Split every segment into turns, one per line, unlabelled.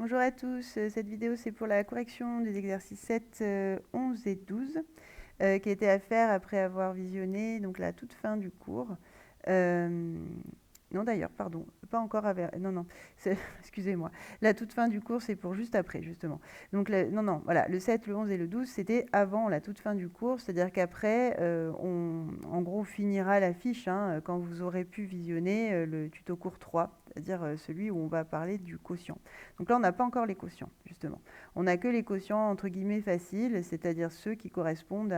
Bonjour à tous, cette vidéo c'est pour la correction des exercices 7, 11 et 12 qui étaient à faire après avoir visionné donc la toute fin du cours. Non d'ailleurs, pardon, pas encore avec... Non, excusez-moi. La toute fin du cours c'est pour juste après justement. Donc non, voilà, le 7, le 11 et le 12 c'était avant la toute fin du cours, c'est-à-dire qu'après en gros finira la fiche quand vous aurez pu visionner le tuto cours 3, c'est-à-dire celui où on va parler du quotient. Donc là, on n'a pas encore les quotients, justement. On n'a que les quotients, entre guillemets, faciles, c'est-à-dire ceux qui correspondent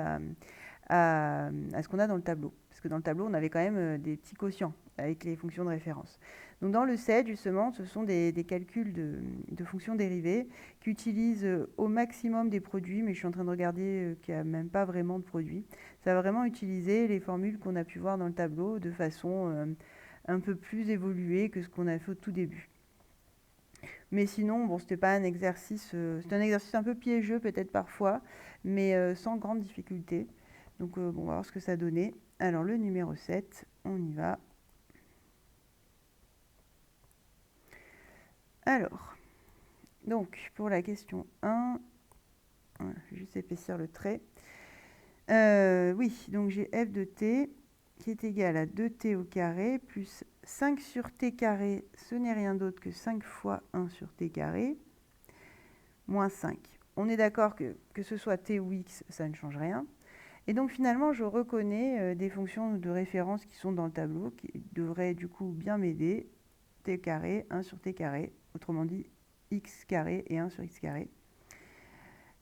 à ce qu'on a dans le tableau. Parce que dans le tableau, on avait quand même des petits quotients avec les fonctions de référence. Donc dans le 7, justement, ce sont des calculs de fonctions dérivées qui utilisent au maximum des produits, mais je suis en train de regarder qu'il n'y a même pas vraiment de produits. Ça va vraiment utiliser les formules qu'on a pu voir dans le tableau de façon un peu plus évoluée que ce qu'on a fait au tout début. Mais sinon, bon, c'était pas un exercice, c'est un exercice un peu piégeux peut-être parfois, mais sans grande difficulté. Donc bon, on va voir ce que ça donnait. Alors le numéro 7, on y va. Alors, donc pour la question 1, voilà, je vais juste épaissir le trait. Oui, donc j'ai f de t qui est égal à 2t au carré plus 5 sur t carré, ce n'est rien d'autre que 5 fois 1 sur t carré, moins 5. On est d'accord que ce soit t ou x, ça ne change rien. Et donc finalement, je reconnais des fonctions de référence qui sont dans le tableau, qui devraient du coup bien m'aider. T carré, 1 sur t carré, autrement dit x carré et 1 sur x carré.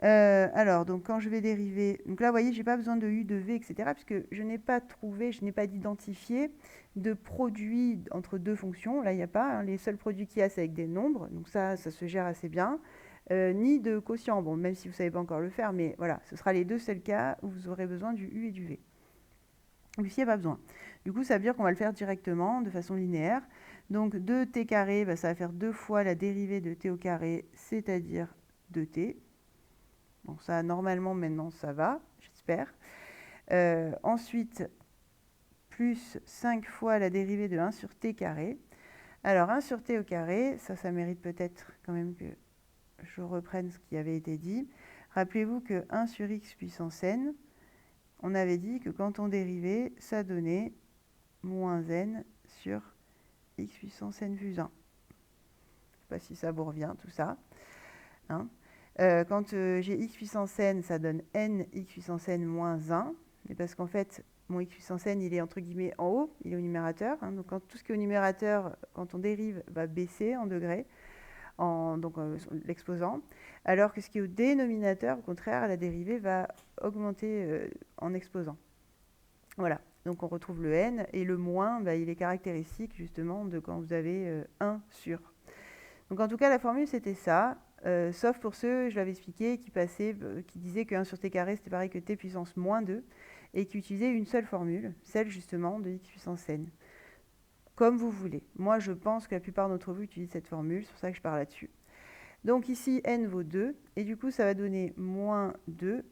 Alors, donc quand je vais dériver, donc là, vous voyez, j'ai pas besoin de u, de v, etc., puisque je n'ai pas trouvé, je n'ai pas d'identifié de produit entre deux fonctions. Là, il n'y a pas. Les seuls produits qu'il y a, c'est avec des nombres. Donc ça se gère assez bien. Ni de quotient. Bon, même si vous ne savez pas encore le faire, mais voilà, ce sera les deux seuls cas où vous aurez besoin du u et du v. Ici, il n'y a pas besoin. Du coup, ça veut dire qu'on va le faire directement, de façon linéaire. Donc, 2t carré, ça va faire 2 fois la dérivée de t au carré, c'est-à-dire 2t. Bon, ça, normalement, maintenant, ça va, j'espère. Ensuite, plus 5 fois la dérivée de 1 sur t carré. Alors, 1 sur t au carré, ça mérite peut-être quand même que je reprenne ce qui avait été dit. Rappelez-vous que 1 sur x puissance n, on avait dit que quand on dérivait, ça donnait moins n sur x puissance n plus 1. Je ne sais pas si ça vous revient, tout ça. Quand j'ai x puissance n, ça donne n x puissance n moins 1. Mais parce qu'en fait, mon x puissance n, il est entre guillemets en haut, il est au numérateur. Donc quand tout ce qui est au numérateur, quand on dérive, va baisser en degrés, donc l'exposant. Alors que ce qui est au dénominateur, au contraire, la dérivée va augmenter en exposant. Voilà, donc on retrouve le n, et le moins, il est caractéristique justement de quand vous avez 1 sur. Donc en tout cas, la formule, c'était ça, sauf pour ceux, je l'avais expliqué, qui disaient que 1 sur t carré, c'était pareil que t puissance moins 2, et qui utilisaient une seule formule, celle justement de x puissance n. Comme vous voulez. Moi, je pense que la plupart d'entre vous utilisent cette formule, c'est pour ça que je parle là-dessus. Donc ici, n vaut 2, et du coup, ça va donner moins 2,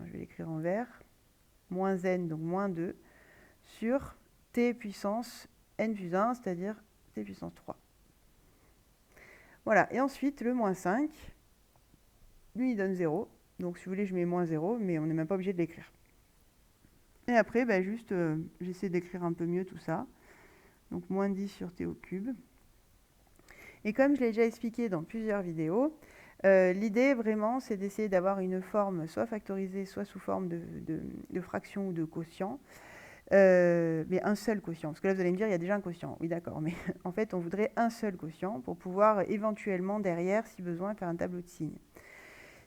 je vais l'écrire en vert, moins n, donc moins 2, sur t puissance n plus 1, c'est-à-dire t puissance 3. Voilà, et ensuite, le moins 5, lui, il donne 0. Donc, si vous voulez, je mets moins 0, mais on n'est même pas obligé de l'écrire. Et après, j'essaie d'écrire un peu mieux tout ça. Donc, moins 10 sur t au cube. Et comme je l'ai déjà expliqué dans plusieurs vidéos, l'idée, vraiment, c'est d'essayer d'avoir une forme soit factorisée, soit sous forme de fraction ou de quotient. Mais un seul quotient. Parce que là, vous allez me dire, il y a déjà un quotient. Oui, d'accord. Mais en fait, on voudrait un seul quotient pour pouvoir éventuellement, derrière, si besoin, faire un tableau de signes.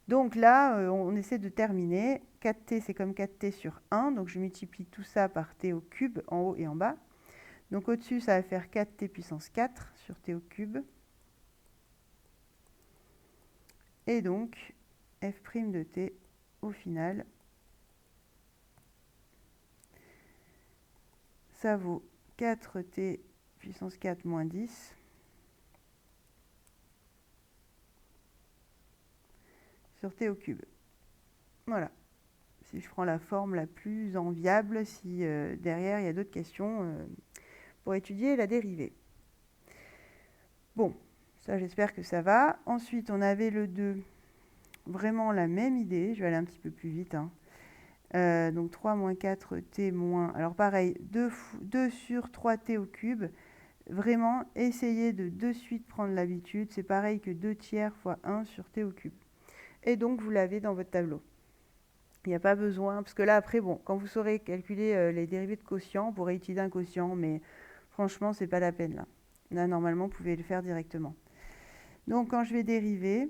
Donc là, on essaie de terminer. 4t, c'est comme 4t sur 1. Donc je multiplie tout ça par t au cube en haut et en bas. Donc au-dessus, ça va faire 4t puissance 4 sur t au cube. Et donc, f' de t, au final, ça vaut 4t puissance 4 moins 10 sur t au cube. Voilà. Si je prends la forme la plus enviable, si derrière il y a d'autres questions pour étudier la dérivée. Bon, Ça, j'espère que ça va. Ensuite, on avait le 2. Vraiment la même idée. Je vais aller un petit peu plus vite, hein. Donc 3 moins 4t moins... Alors pareil, 2 sur 3t au cube. Vraiment, essayez de suite prendre l'habitude. C'est pareil que 2 tiers fois 1 sur t au cube. Et donc, vous l'avez dans votre tableau. Il n'y a pas besoin, parce que là, après, bon, quand vous saurez calculer les dérivés de quotient, vous pourrez utiliser un quotient, mais franchement, c'est pas la peine, là. Là, normalement, vous pouvez le faire directement. Donc, quand je vais dériver,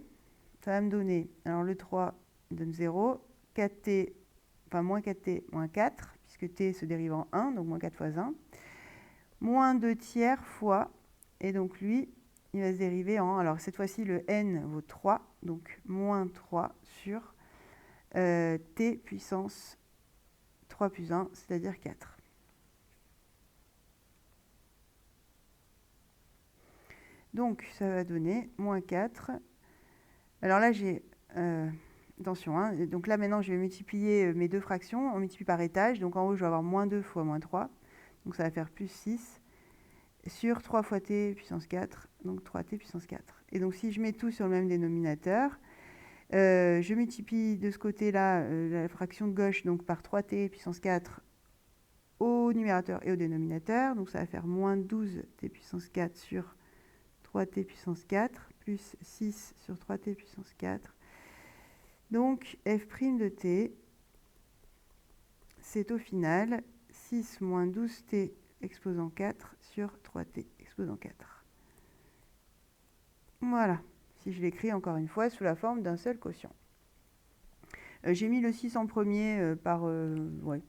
ça va me donner, alors le 3 donne 0, 4t, enfin moins 4t, moins 4, puisque t se dérive en 1, donc moins 4 fois 1, moins 2 tiers fois, et donc lui, il va se dériver en, alors cette fois-ci, le n vaut 3, donc moins 3 sur t puissance 3 plus 1, c'est-à-dire 4. Donc, ça va donner moins 4. Alors là, j'ai... attention, hein, donc là, maintenant, je vais multiplier mes deux fractions. On multiplie par étage. Donc, en haut, je vais avoir moins 2 fois moins 3. Donc, ça va faire plus 6 sur 3 fois t puissance 4. Donc, 3t puissance 4. Et donc, si je mets tout sur le même dénominateur, je multiplie de ce côté-là la fraction de gauche donc par 3t puissance 4 au numérateur et au dénominateur. Donc, ça va faire moins 12t puissance 4 sur 3t puissance 4 plus 6 sur 3t puissance 4. Donc, f' de t, c'est au final 6 moins 12t exposant 4 sur 3t exposant 4. Voilà, si je l'écris encore une fois sous la forme d'un seul quotient. J'ai mis le 6 en premier par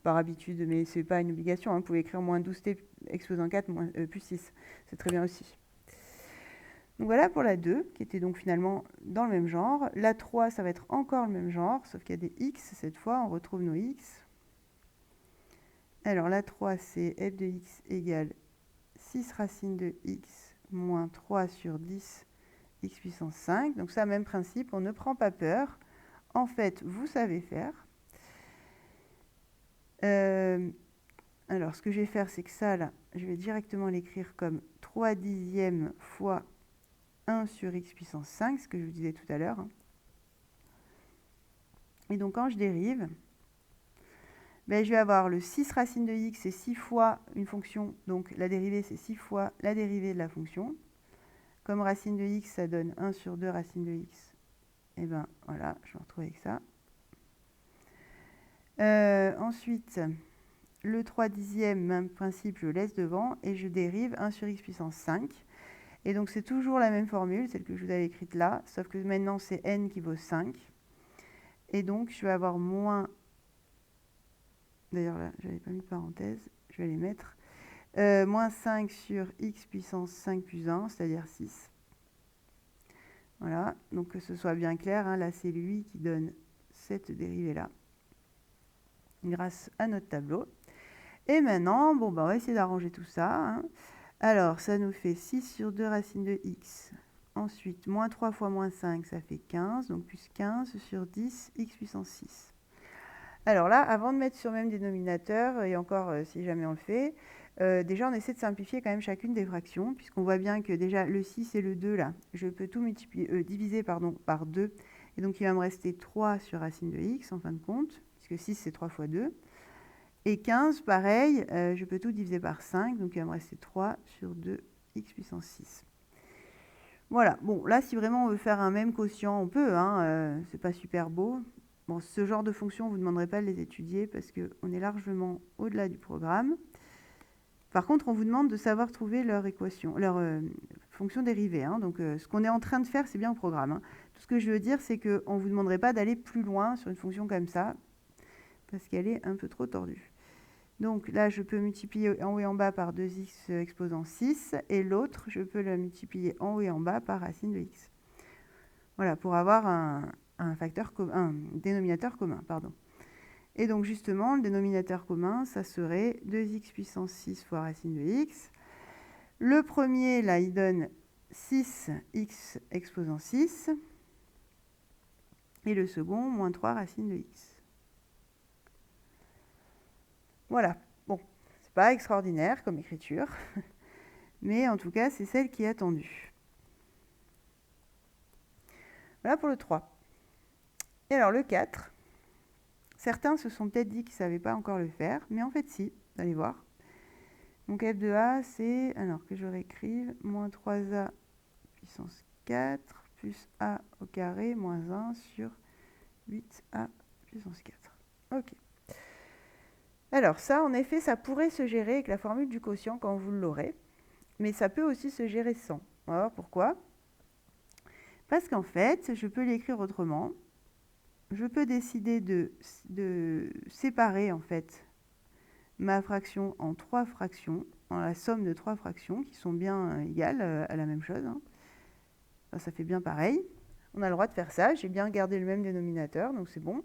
habitude, mais ce n'est pas une obligation, hein. Vous pouvez écrire moins 12t exposant 4 plus 6. C'est très bien aussi. Donc voilà pour la 2, qui était donc finalement dans le même genre. La 3, ça va être encore le même genre, sauf qu'il y a des x cette fois, on retrouve nos x. Alors la 3, c'est f de x égale 6 racine de x moins 3 sur 10 x puissance 5. Donc ça, même principe, on ne prend pas peur. En fait, vous savez faire. Alors, ce que je vais faire, c'est que ça, là, je vais directement l'écrire comme 3 dixièmes fois 1 sur x puissance 5, ce que je vous disais tout à l'heure. Et donc, quand je dérive, ben, je vais avoir le 6 racine de x, c'est 6 fois une fonction. Donc, la dérivée, c'est 6 fois la dérivée de la fonction. Comme racine de x, ça donne 1 sur 2 racine de x. Et bien, voilà, je vais retrouver avec ça. Ensuite, le 3 dixième, même principe, je laisse devant et je dérive 1 sur x puissance 5. Et donc, c'est toujours la même formule, celle que je vous avais écrite là, sauf que maintenant, c'est n qui vaut 5. Et donc, je vais avoir moins... D'ailleurs, là, je n'avais pas mis de parenthèse, je vais les mettre. Moins 5 sur x puissance 5 plus 1, c'est-à-dire 6. Voilà, donc que ce soit bien clair, hein, là, c'est lui qui donne cette dérivée-là, grâce à notre tableau. Et maintenant, bon, on va essayer d'arranger tout ça, hein. Alors, ça nous fait 6 sur 2 racine de x. Ensuite, moins 3 fois moins 5, ça fait 15. Donc, plus 15 sur 10, x puissance 6. Alors là, avant de mettre sur le même dénominateur, et encore si jamais on le fait, déjà, on essaie de simplifier quand même chacune des fractions, puisqu'on voit bien que déjà, le 6 et le 2, là, je peux tout diviser par 2. Et donc, il va me rester 3 sur racine de x, en fin de compte, puisque 6, c'est 3 fois 2. Et 15, pareil, je peux tout diviser par 5, donc il va me rester 3 sur 2 x puissance 6. Voilà, bon, là, si vraiment on veut faire un même quotient, on peut, hein, c'est pas super beau. Bon, ce genre de fonctions, vous ne demanderez pas de les étudier parce qu'on est largement au-delà du programme. Par contre, on vous demande de savoir trouver leur équation, leur fonction dérivée, hein. Donc, ce qu'on est en train de faire, c'est bien au programme, hein. Tout ce que je veux dire, c'est qu'on ne vous demanderait pas d'aller plus loin sur une fonction comme ça, parce qu'elle est un peu trop tordue. Donc là, je peux multiplier en haut et en bas par 2x exposant 6, et l'autre, je peux la multiplier en haut et en bas par racine de x. Voilà, pour avoir un dénominateur commun, pardon. Et donc justement, le dénominateur commun, ça serait 2x puissance 6 fois racine de x. Le premier, là, il donne 6x exposant 6, et le second, moins 3 racine de x. Voilà, bon, c'est pas extraordinaire comme écriture, mais en tout cas, c'est celle qui est attendue. Voilà pour le 3. Et alors le 4, certains se sont peut-être dit qu'ils ne savaient pas encore le faire, mais en fait si, vous allez voir. Donc f de a, c'est, alors que je réécrive, moins 3a puissance 4 plus a au carré moins 1 sur 8a puissance 4. Ok. Alors ça, en effet, ça pourrait se gérer avec la formule du quotient quand vous l'aurez, mais ça peut aussi se gérer sans. On va voir pourquoi. Parce qu'en fait, je peux l'écrire autrement. Je peux décider de séparer en fait ma fraction en 3 fractions, en la somme de 3 fractions qui sont bien égales à la même chose. Hein. Enfin, ça fait bien pareil. On a le droit de faire ça. J'ai bien gardé le même dénominateur, donc c'est bon.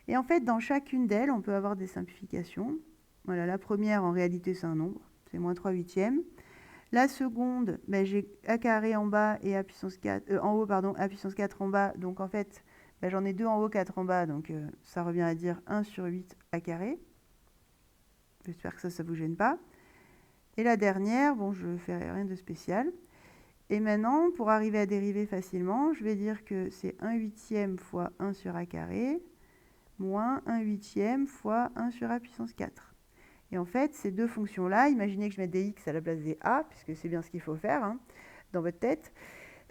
Et en fait, dans chacune d'elles, on peut avoir des simplifications. Voilà, la première, en réalité, c'est un nombre. C'est moins 3 huitièmes. La seconde, ben, j'ai a carré en bas et a puissance 4, en haut, pardon, a puissance 4 en bas. Donc en fait, ben, j'en ai 2 en haut, 4 en bas. Donc ça revient à dire 1 sur 8 a carré. J'espère que ça ne vous gêne pas. Et la dernière, bon, je ne fais rien de spécial. Et maintenant, pour arriver à dériver facilement, je vais dire que c'est 1 huitième fois 1 sur a carré moins 1 huitième fois 1 sur a puissance 4. Et en fait, ces deux fonctions-là, imaginez que je mette des x à la place des a, puisque c'est bien ce qu'il faut faire hein, dans votre tête,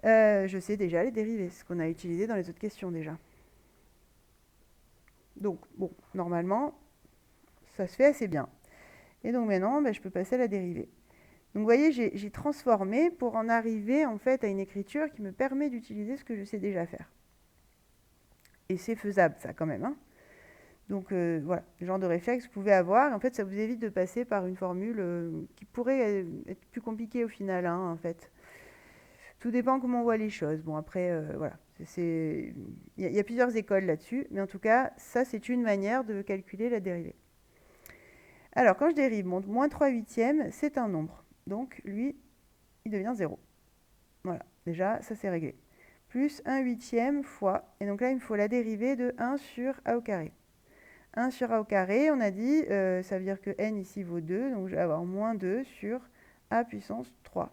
je sais déjà les dériver, ce qu'on a utilisé dans les autres questions déjà. Donc, bon, normalement, ça se fait assez bien. Et donc maintenant, ben, je peux passer à la dérivée. Donc vous voyez, j'ai transformé pour en arriver en fait à une écriture qui me permet d'utiliser ce que je sais déjà faire. Et c'est faisable ça quand même. Hein. Donc voilà, le genre de réflexe que vous pouvez avoir. En fait, ça vous évite de passer par une formule qui pourrait être plus compliquée au final, hein, en fait. Tout dépend comment on voit les choses. Bon, après, voilà. Il y a plusieurs écoles là-dessus, mais en tout cas, ça, c'est une manière de calculer la dérivée. Alors, quand je dérive, mon moins 3 huitièmes, c'est un nombre. Donc, lui, il devient 0. Voilà, déjà, ça, c'est réglé. Plus 1 huitième fois, et donc là, il me faut la dérivée de 1 sur a au carré. 1 sur a au carré, on a dit, ça veut dire que n ici vaut 2, donc je vais avoir moins 2 sur a puissance 3.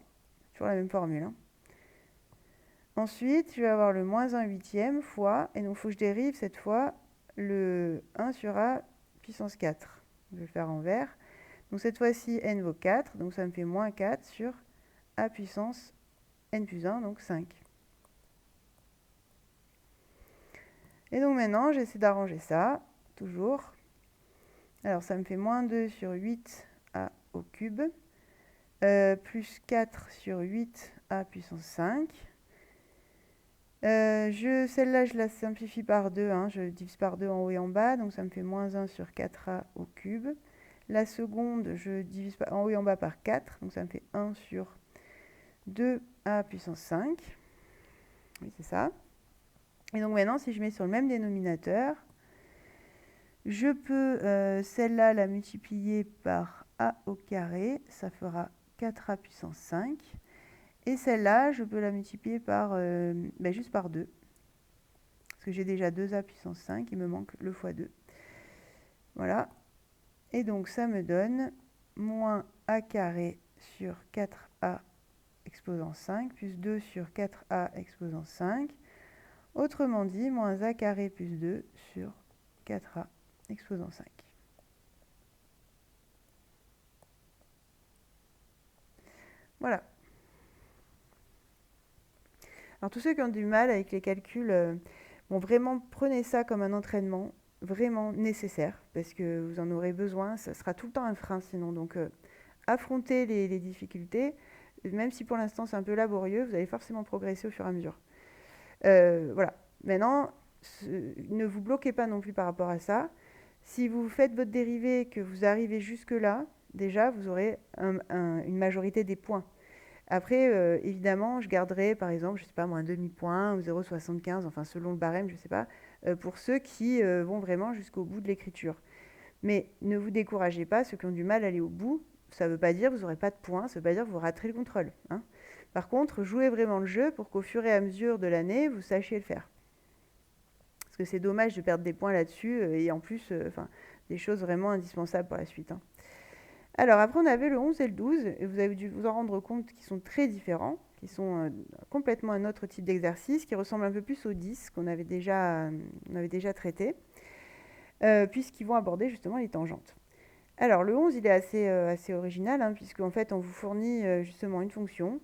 Toujours la même formule. Hein. Ensuite, je vais avoir le moins 1 huitième fois, et donc il faut que je dérive cette fois le 1 sur a puissance 4. Je vais le faire en vert. Donc cette fois-ci, n vaut 4, donc ça me fait moins 4 sur a puissance n plus 1, donc 5. Et donc maintenant, j'essaie d'arranger ça, toujours. Alors ça me fait moins 2 sur 8a au cube, plus 4 sur 8a puissance 5. Celle-là, je la simplifie par 2, hein, je divise par 2 en haut et en bas, donc ça me fait moins 1 sur 4a au cube. La seconde, je divise en haut et en bas par 4, donc ça me fait 1 sur 2a puissance 5. Oui, c'est ça. Et donc maintenant, si je mets sur le même dénominateur, je peux celle-là la multiplier par a au carré, ça fera 4a puissance 5. Et celle-là, je peux la multiplier par, juste par 2. Parce que j'ai déjà 2a puissance 5, il me manque le fois 2. Voilà. Et donc ça me donne moins a carré sur 4a exposant 5 plus 2 sur 4a exposant 5. Autrement dit, moins a carré plus 2 sur 4a exposant 5. Voilà. Alors tous ceux qui ont du mal avec les calculs, bon, vraiment prenez ça comme un entraînement vraiment nécessaire parce que vous en aurez besoin, ça sera tout le temps un frein sinon. Donc affrontez les difficultés, même si pour l'instant c'est un peu laborieux, vous allez forcément progresser au fur et à mesure. Voilà. Maintenant, ne vous bloquez pas non plus par rapport à ça. Si vous faites votre dérivée et que vous arrivez jusque-là, déjà, vous aurez une majorité des points. Après, évidemment, je garderai, par exemple, je ne sais pas moi, un demi-point ou 0,75, enfin selon le barème, je ne sais pas, pour ceux qui vont vraiment jusqu'au bout de l'écriture. Mais ne vous découragez pas, ceux qui ont du mal à aller au bout, ça ne veut pas dire que vous n'aurez pas de points, ça ne veut pas dire que vous raterez le contrôle. Hein. Par contre, jouez vraiment le jeu pour qu'au fur et à mesure de l'année, vous sachiez le faire. Parce que c'est dommage de perdre des points là-dessus, et en plus, des choses vraiment indispensables pour la suite. Hein. Alors après, on avait le 11 et le 12, et vous avez dû vous en rendre compte qu'ils sont très différents. qui sont complètement un autre type d'exercice, qui ressemble un peu plus aux 10 qu'on avait déjà traités, puisqu'ils vont aborder justement les tangentes. Alors le 11, il est assez original, hein, puisqu'en fait on vous fournit justement une fonction.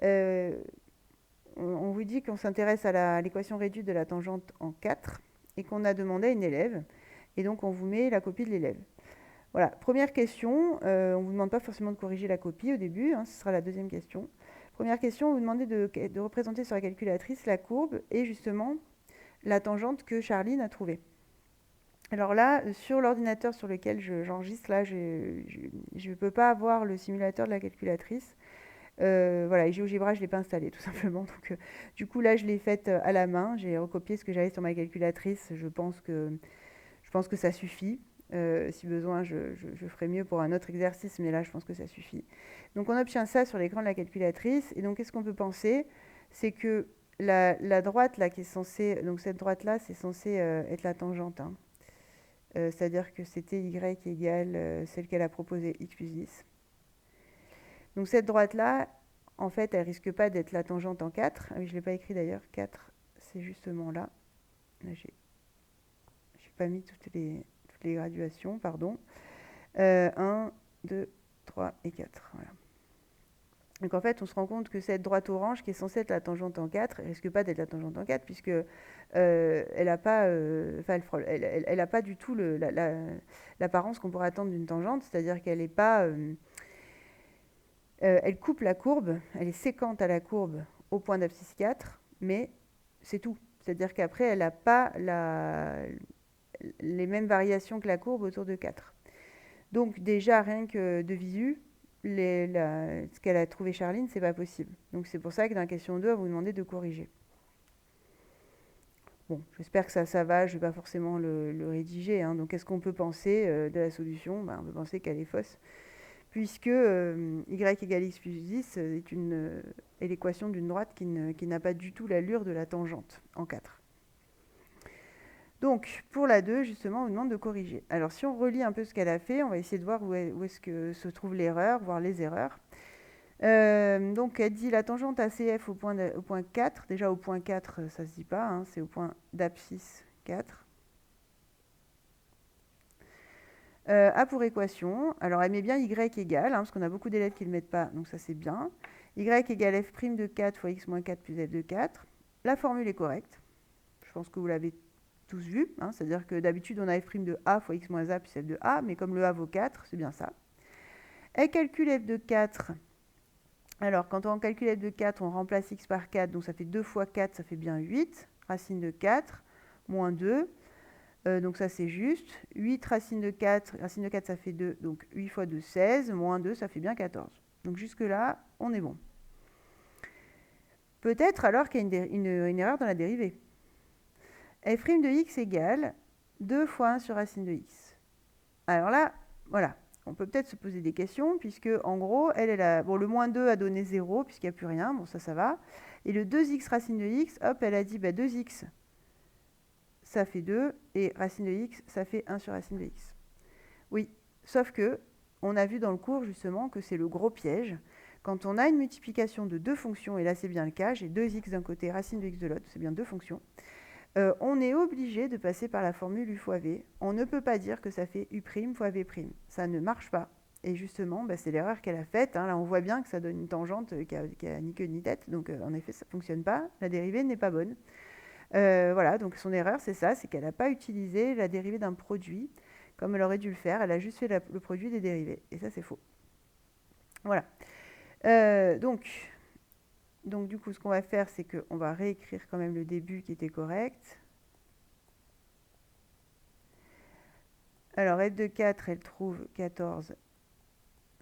On vous dit qu'on s'intéresse à l'équation réduite de la tangente en 4 et qu'on a demandé à une élève. Et donc on vous met la copie de l'élève. Voilà, première question, on ne vous demande pas forcément de corriger la copie au début, hein, ce sera la deuxième question. Première question, on vous demande de représenter sur la calculatrice la courbe et justement la tangente que Charline a trouvée. Alors là, sur l'ordinateur sur lequel j'enregistre, là, je ne peux pas avoir le simulateur de la calculatrice. Voilà, et GeoGebra, je ne l'ai pas installé tout simplement. Donc, du coup, là, je l'ai faite à la main. J'ai recopié ce que j'avais sur ma calculatrice. Je pense que ça suffit. Si besoin, je ferai mieux pour un autre exercice, mais là, je pense que ça suffit. Donc, on obtient ça sur l'écran de la calculatrice. Et donc, qu'est-ce qu'on peut penser? C'est que la droite, là, qui est censée... Donc, cette droite-là, c'est censé être la tangente, hein. C'est-à-dire que c'était y égale celle qu'elle a proposée, x plus 10. Donc, cette droite-là, en fait, elle risque pas d'être la tangente en 4. Ah oui, je ne l'ai pas écrit d'ailleurs. 4, c'est justement là. Là, j'ai pas mis toutes les graduations, pardon. 1, 2, 3 et 4. Voilà. Donc en fait, on se rend compte que cette droite orange, qui est censée être la tangente en 4, elle risque pas d'être la tangente en 4, puisque elle n'a pas, elle a pas du tout l'apparence qu'on pourrait attendre d'une tangente, c'est-à-dire qu'elle n'est pas... elle coupe la courbe, elle est séquente à la courbe au point d'abscisse 4, mais c'est tout. C'est-à-dire qu'après, elle n'a pas les mêmes variations que la courbe autour de 4. Donc déjà, rien que de visu, ce qu'elle a trouvé Charline, c'est pas possible. Donc c'est pour ça que dans la question 2, on va vous demander de corriger. Bon, j'espère que ça va, je ne vais pas forcément le rédiger, hein. Donc qu'est-ce qu'on peut penser de la solution? On peut penser qu'elle est fausse, puisque y égale x plus 10 est l'équation d'une droite qui n'a pas du tout l'allure de la tangente en 4. Donc, pour la 2, justement, on vous demande de corriger. Alors, si on relit un peu ce qu'elle a fait, on va essayer de voir où est-ce que se trouve l'erreur, voir les erreurs. Donc, elle dit la tangente ACF au point 4. Déjà, au point 4, ça ne se dit pas, hein, c'est au point d'abscisse 4. A pour équation. Alors, elle met bien y égale, hein, parce qu'on a beaucoup d'élèves qui ne le mettent pas, donc ça, c'est bien. Y égale f' de 4 fois x moins 4 plus f de 4. La formule est correcte. Je pense que vous l'avez tous vu, hein, c'est-à-dire que d'habitude on a f' de a fois x moins a plus f de a, mais comme le a vaut 4, c'est bien ça. Elle calcule f de 4. Alors quand on calcule f de 4, on remplace x par 4, donc ça fait 2 fois 4, ça fait bien 8. Racine de 4, moins 2, donc ça c'est juste. 8 racine de 4 ça fait 2, donc 8 fois 2, 16, moins 2, ça fait bien 14. Donc jusque là, on est bon. Peut-être alors qu'il y a une erreur dans la dérivée. F' de x égale 2 fois 1 sur racine de x. Alors là, voilà, on peut peut-être se poser des questions, puisque en gros, bon, le moins 2 a donné 0, puisqu'il n'y a plus rien, bon ça va. Et le 2x racine de x, hop, elle a dit 2x, ça fait 2, et racine de x, ça fait 1 sur racine de x. Oui, sauf que, on a vu dans le cours justement que c'est le gros piège. Quand on a une multiplication de deux fonctions, et là c'est bien le cas, j'ai 2x d'un côté, racine de x de l'autre, c'est bien deux fonctions, on est obligé de passer par la formule u fois v. On ne peut pas dire que ça fait u' fois v'. Ça ne marche pas. Et justement, c'est l'erreur qu'elle a faite, hein. Là, on voit bien que ça donne une tangente qui a ni queue ni tête. Donc, en effet, ça ne fonctionne pas. La dérivée n'est pas bonne. Voilà, donc son erreur, c'est ça, c'est qu'elle n'a pas utilisé la dérivée d'un produit comme elle aurait dû le faire. Elle a juste fait le produit des dérivés. Et ça, c'est faux. Voilà. Donc, du coup, ce qu'on va faire, c'est qu'on va réécrire quand même le début qui était correct. Alors, f de 4, elle trouve 14.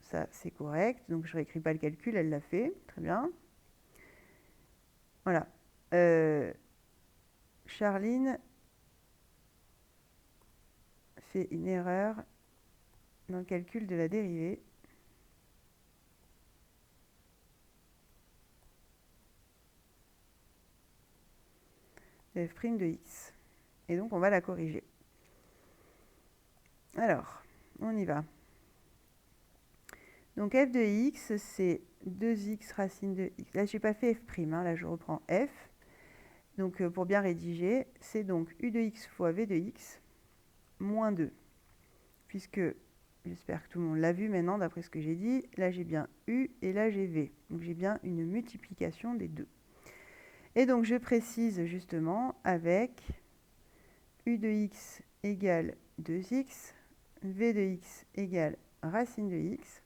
Ça, c'est correct. Donc, je ne réécris pas le calcul, elle l'a fait. Très bien. Voilà. Charline fait une erreur dans le calcul de la dérivée. F' de x. Et donc, on va la corriger. Alors, on y va. Donc f de x, c'est 2x racine de x. Là, je n'ai pas fait f', hein, là je reprends f. Donc pour bien rédiger, c'est donc u de x fois v de x moins 2. Puisque, j'espère que tout le monde l'a vu maintenant d'après ce que j'ai dit, là j'ai bien u et là j'ai v. Donc j'ai bien une multiplication des deux. Et donc je précise justement avec u de x égale 2x, v de x égale racine de x.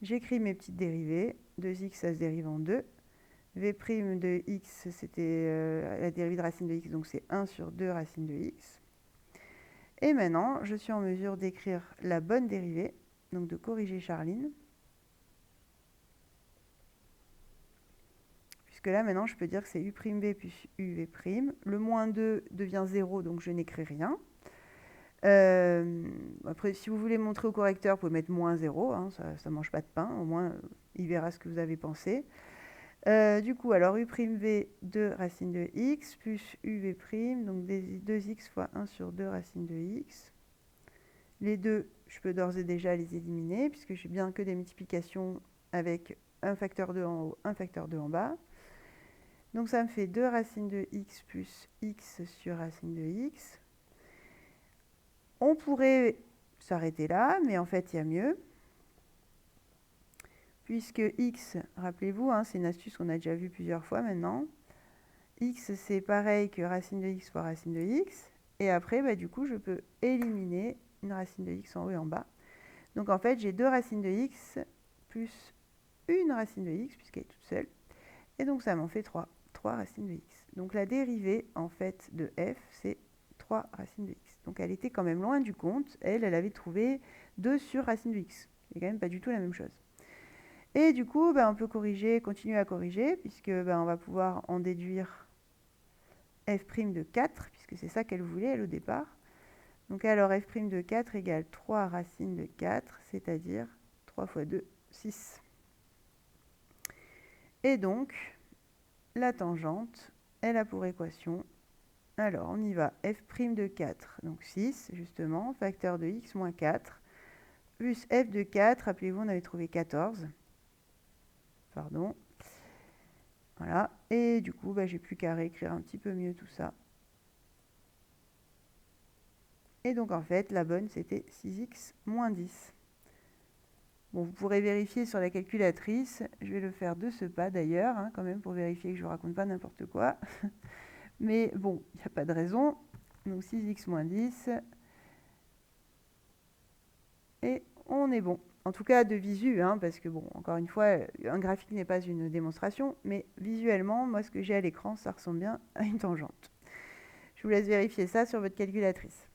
J'écris mes petites dérivées. 2x, ça se dérive en 2. V' de x, c'était la dérivée de racine de x, donc c'est 1 sur 2 racine de x. Et maintenant, je suis en mesure d'écrire la bonne dérivée, donc de corriger Charline. Puisque là, maintenant, je peux dire que c'est u'b plus uv'. Le moins 2 devient 0, donc je n'écris rien. Après, si vous voulez montrer au correcteur, vous pouvez mettre moins 0, hein, ça ne mange pas de pain, au moins il verra ce que vous avez pensé. Du coup, alors u'v de racine de x plus uv', donc 2x fois 1 sur 2 racine de x. Les deux, je peux d'ores et déjà les éliminer, puisque j'ai bien que des multiplications avec un facteur 2 en haut, un facteur 2 en bas. Donc ça me fait 2 racine de x plus x sur racine de x. On pourrait s'arrêter là, mais en fait, il y a mieux. Puisque x, rappelez-vous, hein, c'est une astuce qu'on a déjà vue plusieurs fois maintenant. X, c'est pareil que racine de x fois racine de x. Et après, bah, du coup, je peux éliminer une racine de x en haut et en bas. Donc en fait, j'ai 2 racines de x plus une racine de x, puisqu'elle est toute seule. Et donc ça m'en fait 3. 3 racines de x. Donc la dérivée, en fait, de f, c'est 3 racines de x. Donc elle était quand même loin du compte. Elle avait trouvé 2 sur racine de x. C'est quand même pas du tout la même chose. Et du coup, on peut corriger, continuer à corriger, puisque on va pouvoir en déduire f' de 4, puisque c'est ça qu'elle voulait, elle, au départ. Donc alors f' de 4 égale 3 racine de 4, c'est-à-dire 3 fois 2, 6. Et donc, la tangente, elle a pour équation, alors on y va, f' de 4, donc 6, justement, facteur de x moins 4, plus f de 4, rappelez-vous, on avait trouvé 14. Pardon. Voilà. Et du coup, j'ai plus qu'à réécrire un petit peu mieux tout ça. Et donc, en fait, la bonne, c'était 6x moins 10. Bon, vous pourrez vérifier sur la calculatrice. Je vais le faire de ce pas, d'ailleurs, hein, quand même, pour vérifier que je ne raconte pas n'importe quoi. Mais bon, il n'y a pas de raison. Donc, 6x moins 10. Et on est bon. En tout cas, de visu, hein, parce que, bon, encore une fois, un graphique n'est pas une démonstration, mais visuellement, moi, ce que j'ai à l'écran, ça ressemble bien à une tangente. Je vous laisse vérifier ça sur votre calculatrice.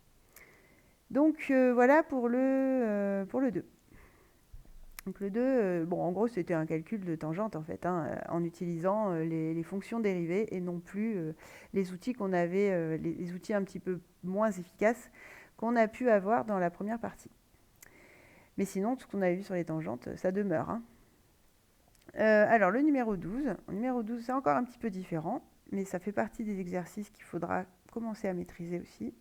Donc, voilà pour le 2. Donc, le 2, bon, en gros, c'était un calcul de tangente, en fait, hein, en utilisant les fonctions dérivées et non plus les outils qu'on avait, les outils un petit peu moins efficaces qu'on a pu avoir dans la première partie. Mais sinon, tout ce qu'on a vu sur les tangentes, ça demeure. Hein. Alors, le numéro 12. Le numéro 12, c'est encore un petit peu différent, mais ça fait partie des exercices qu'il faudra commencer à maîtriser aussi.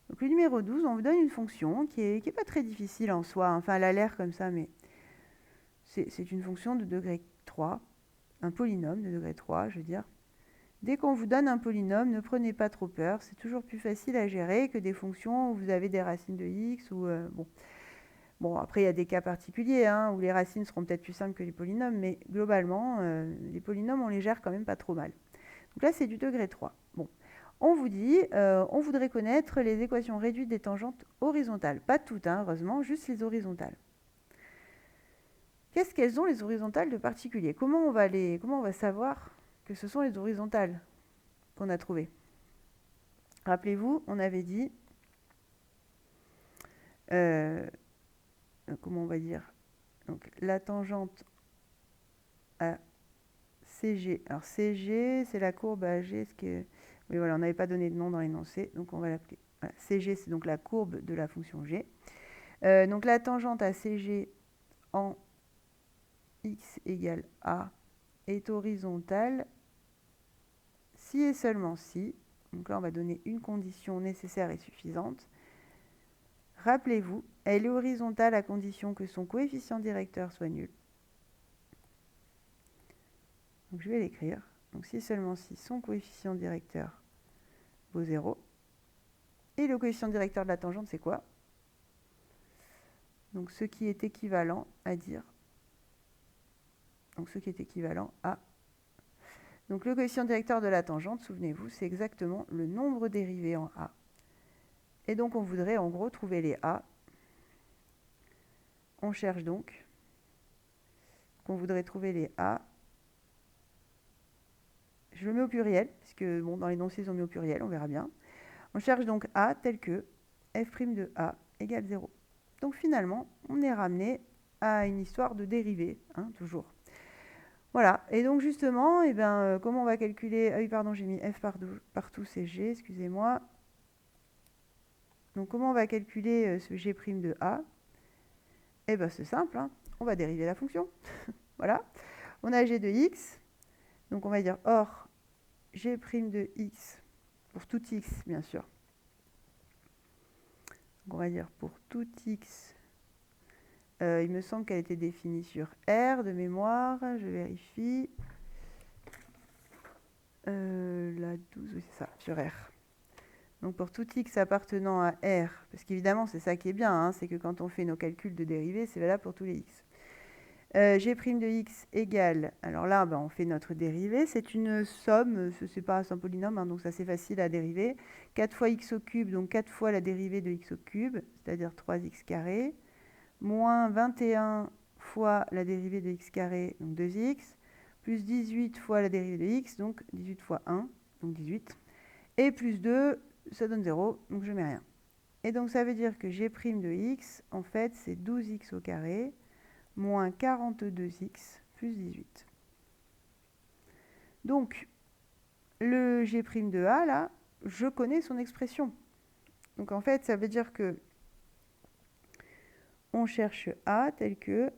Donc, le numéro 12, on vous donne une fonction qui est pas très difficile en soi. Enfin, elle a l'air comme ça, mais c'est une fonction de degré 3, un polynôme de degré 3, je veux dire. Dès qu'on vous donne un polynôme, ne prenez pas trop peur. C'est toujours plus facile à gérer que des fonctions où vous avez des racines de x ou bon. Bon, après, il y a des cas particuliers hein, où les racines seront peut-être plus simples que les polynômes, mais globalement, les polynômes, on les gère quand même pas trop mal. Donc là, c'est du degré 3. Bon, on vous dit, on voudrait connaître les équations réduites des tangentes horizontales. Pas toutes, hein, heureusement, juste les horizontales. Qu'est-ce qu'elles ont, les horizontales de particulier ? Comment on va savoir que ce sont les horizontales qu'on a trouvées ? Rappelez-vous, on avait dit... comment on va dire, donc la tangente à CG. Alors CG, c'est la courbe à G, oui, voilà, on n'avait pas donné de nom dans l'énoncé, donc on va l'appeler. Voilà. CG, c'est donc la courbe de la fonction G. Donc la tangente à CG en x égale A est horizontale si et seulement si. Donc là, on va donner une condition nécessaire et suffisante. Rappelez-vous, elle est horizontale à condition que son coefficient directeur soit nul. Donc je vais l'écrire. Donc si seulement si son coefficient directeur vaut 0. Et le coefficient directeur de la tangente, c'est quoi? Donc ce qui est équivalent à dire. Donc ce qui est équivalent à. Donc le coefficient directeur de la tangente, souvenez-vous, c'est exactement le nombre dérivé en a. Et donc on voudrait en gros trouver les a. On cherche donc qu'on voudrait trouver les a. Je le mets au pluriel, puisque bon, dans l'énoncé, ils ont mis au pluriel, on verra bien. On cherche donc a tel que f' de a égale 0. Donc finalement, on est ramené à une histoire de dérivée, hein, toujours. Voilà, et donc justement, eh ben, comment on va calculer... Ah oui, pardon, j'ai mis f partout, c'est g, excusez-moi. Donc comment on va calculer ce g' de a? Eh bien c'est simple, hein, on va dériver la fonction. Voilà, on a g de x, donc on va dire or g' de x, pour tout x bien sûr. Donc on va dire pour tout x, il me semble qu'elle était définie sur R de mémoire, je vérifie. La 12, oui c'est ça, sur R. Donc pour tout x appartenant à R, parce qu'évidemment c'est ça qui est bien, hein, c'est que quand on fait nos calculs de dérivée, c'est valable pour tous les x. G' de x égale, alors là ben, on fait notre dérivée, c'est une somme, ce n'est pas un polynôme, hein, donc ça c'est facile à dériver. 4 fois x au cube, donc 4 fois la dérivée de x au cube, c'est-à-dire 3x carré, moins 21 fois la dérivée de x carré, donc 2x, plus 18 fois la dérivée de x, donc 18 fois 1, donc 18, et plus 2, ça donne 0, donc je ne mets rien. Et donc ça veut dire que g' de x, en fait, c'est 12x au carré, moins 42x plus 18. Donc, le g' de a, là, je connais son expression. Donc en fait, ça veut dire que on cherche a tel que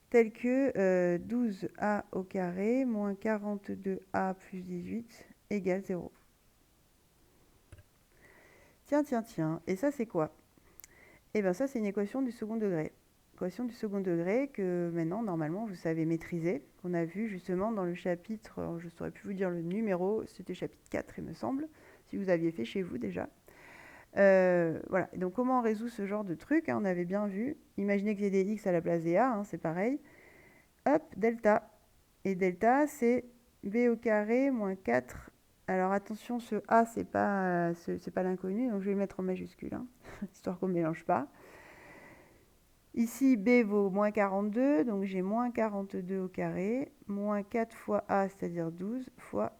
tel que 12a au carré moins 42a plus 18 égale 0. Tiens, et ça c'est quoi? Eh bien ça c'est une équation du second degré. Équation du second degré que maintenant normalement vous savez maîtriser, qu'on a vu justement dans le chapitre, je ne saurais plus vous dire le numéro, c'était chapitre 4 il me semble, si vous aviez fait chez vous déjà. Voilà, et donc comment on résout ce genre de truc, hein, on avait bien vu, imaginez qu'il y ait des x à la place des a, hein, c'est pareil. Hop, delta. Et delta, c'est b au carré moins 4. Alors attention, ce a, c'est pas l'inconnu, donc je vais le mettre en majuscule, hein, histoire qu'on ne mélange pas. Ici, b vaut moins 42, donc j'ai moins 42 au carré, moins 4 fois a, c'est-à-dire 12, fois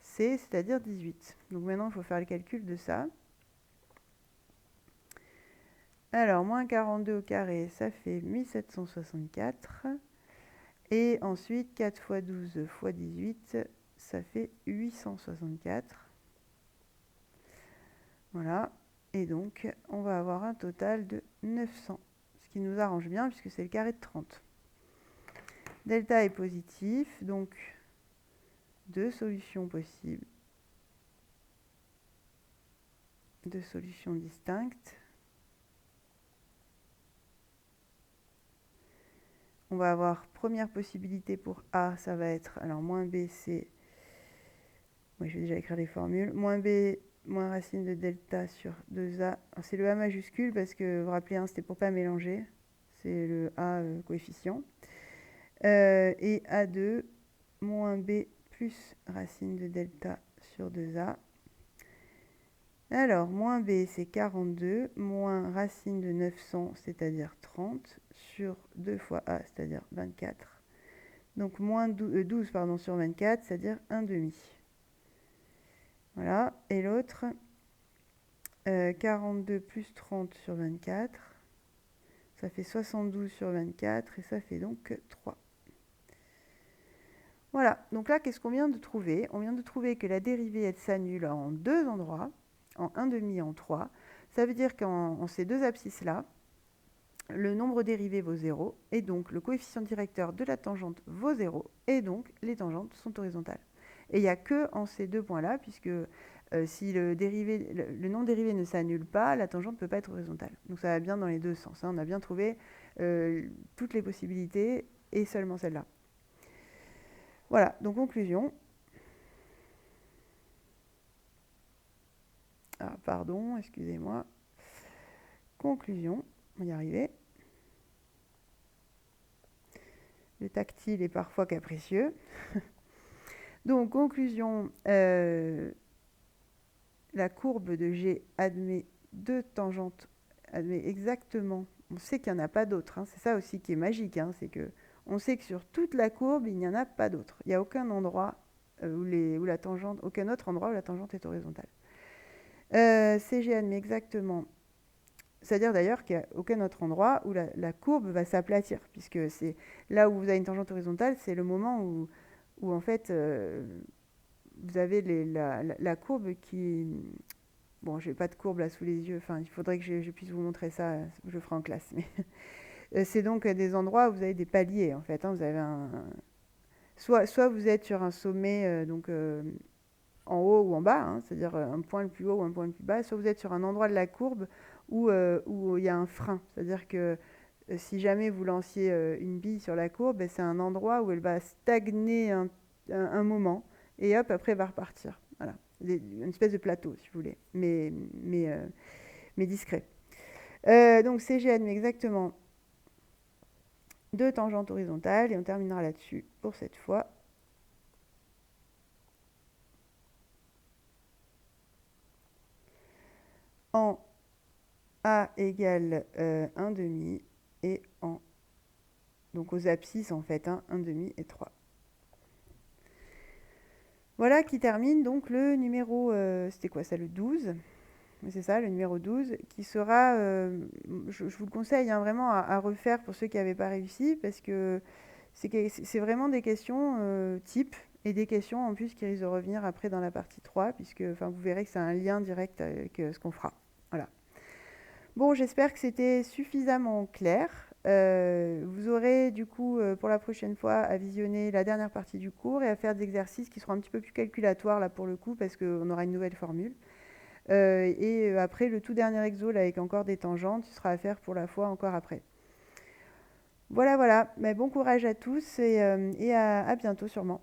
c, c'est-à-dire 18. Donc maintenant, il faut faire le calcul de ça. Alors, moins 42 au carré, ça fait 1764. Et ensuite, 4 fois 12 fois 18, ça fait 864. Voilà. Et donc, on va avoir un total de 900. Ce qui nous arrange bien, puisque c'est le carré de 30. Delta est positif, donc 2 solutions possibles. 2 solutions distinctes. On va avoir première possibilité pour A, ça va être, alors moins B, c'est, moi je vais déjà écrire les formules, moins B, moins racine de delta sur 2A, c'est le A majuscule parce que, vous vous rappelez, hein, c'était pour pas mélanger, c'est le A coefficient, et A2, moins B plus racine de delta sur 2A. Alors, moins B, c'est 42, moins racine de 900, c'est-à-dire 30, sur 2 fois A, c'est-à-dire 24. Donc, moins 12 pardon, sur 24, c'est-à-dire 1 demi. Voilà. Et l'autre, 42 plus 30 sur 24, ça fait 72 sur 24, et ça fait donc 3. Voilà. Donc là, qu'est-ce qu'on vient de trouver? On vient de trouver que la dérivée s'annule en 2 endroits, en 1 demi et en 3. Ça veut dire qu'en ces 2 abscisses-là, le nombre dérivé vaut 0, et donc le coefficient directeur de la tangente vaut 0, et donc les tangentes sont horizontales. Et il n'y a que en ces deux points-là, puisque si le non-dérivé ne s'annule pas, la tangente ne peut pas être horizontale. Donc ça va bien dans les deux sens, hein. On a bien trouvé toutes les possibilités et seulement celle-là. Voilà, donc conclusion. Ah, pardon, excusez-moi. Conclusion, on va y arriver. Le tactile est parfois capricieux. Donc, conclusion, la courbe de G admet deux tangentes, admet exactement, on sait qu'il n'y en a pas d'autres, hein, c'est ça aussi qui est magique, hein, c'est que on sait que sur toute la courbe, il n'y en a pas d'autres. Il n'y a aucun endroit où la tangente, aucun autre endroit où la tangente est horizontale. CG admet exactement, c'est-à-dire d'ailleurs qu'il n'y a aucun autre endroit où la courbe va s'aplatir, puisque c'est là où vous avez une tangente horizontale, c'est le moment où en fait vous avez la courbe qui... Bon, je n'ai pas de courbe là sous les yeux, enfin il faudrait que je puisse vous montrer ça, je le ferai en classe, mais c'est donc des endroits où vous avez des paliers en fait, hein, vous avez soit vous êtes sur un sommet donc en haut ou en bas, hein, c'est-à-dire un point le plus haut ou un point le plus bas, soit vous êtes sur un endroit de la courbe où il y a un frein, c'est-à-dire que si jamais vous lanciez une bille sur la courbe, c'est un endroit où elle va stagner un moment et hop, après elle va repartir. Voilà, une espèce de plateau si vous voulez, mais discret. Donc CG admet exactement deux tangentes horizontales et on terminera là-dessus pour cette fois. En A égale 1 demi et donc aux abscisses en fait, 1 demi et 3. Voilà qui termine donc le numéro, c'était quoi ça, le 12 ? C'est ça, le numéro 12, qui sera, je vous le conseille hein, vraiment à refaire pour ceux qui n'avaient pas réussi, parce que c'est vraiment des questions types, et des questions en plus qui risquent de revenir après dans la partie 3, puisque vous verrez que c'est un lien direct avec ce qu'on fera. Voilà. Bon, j'espère que c'était suffisamment clair. Vous aurez du coup pour la prochaine fois à visionner la dernière partie du cours et à faire des exercices qui seront un petit peu plus calculatoires là pour le coup, parce qu'on aura une nouvelle formule. Et après le tout dernier exo là, avec encore des tangentes, ce sera à faire pour la fois encore après. Voilà, mais bon courage à tous et à bientôt sûrement.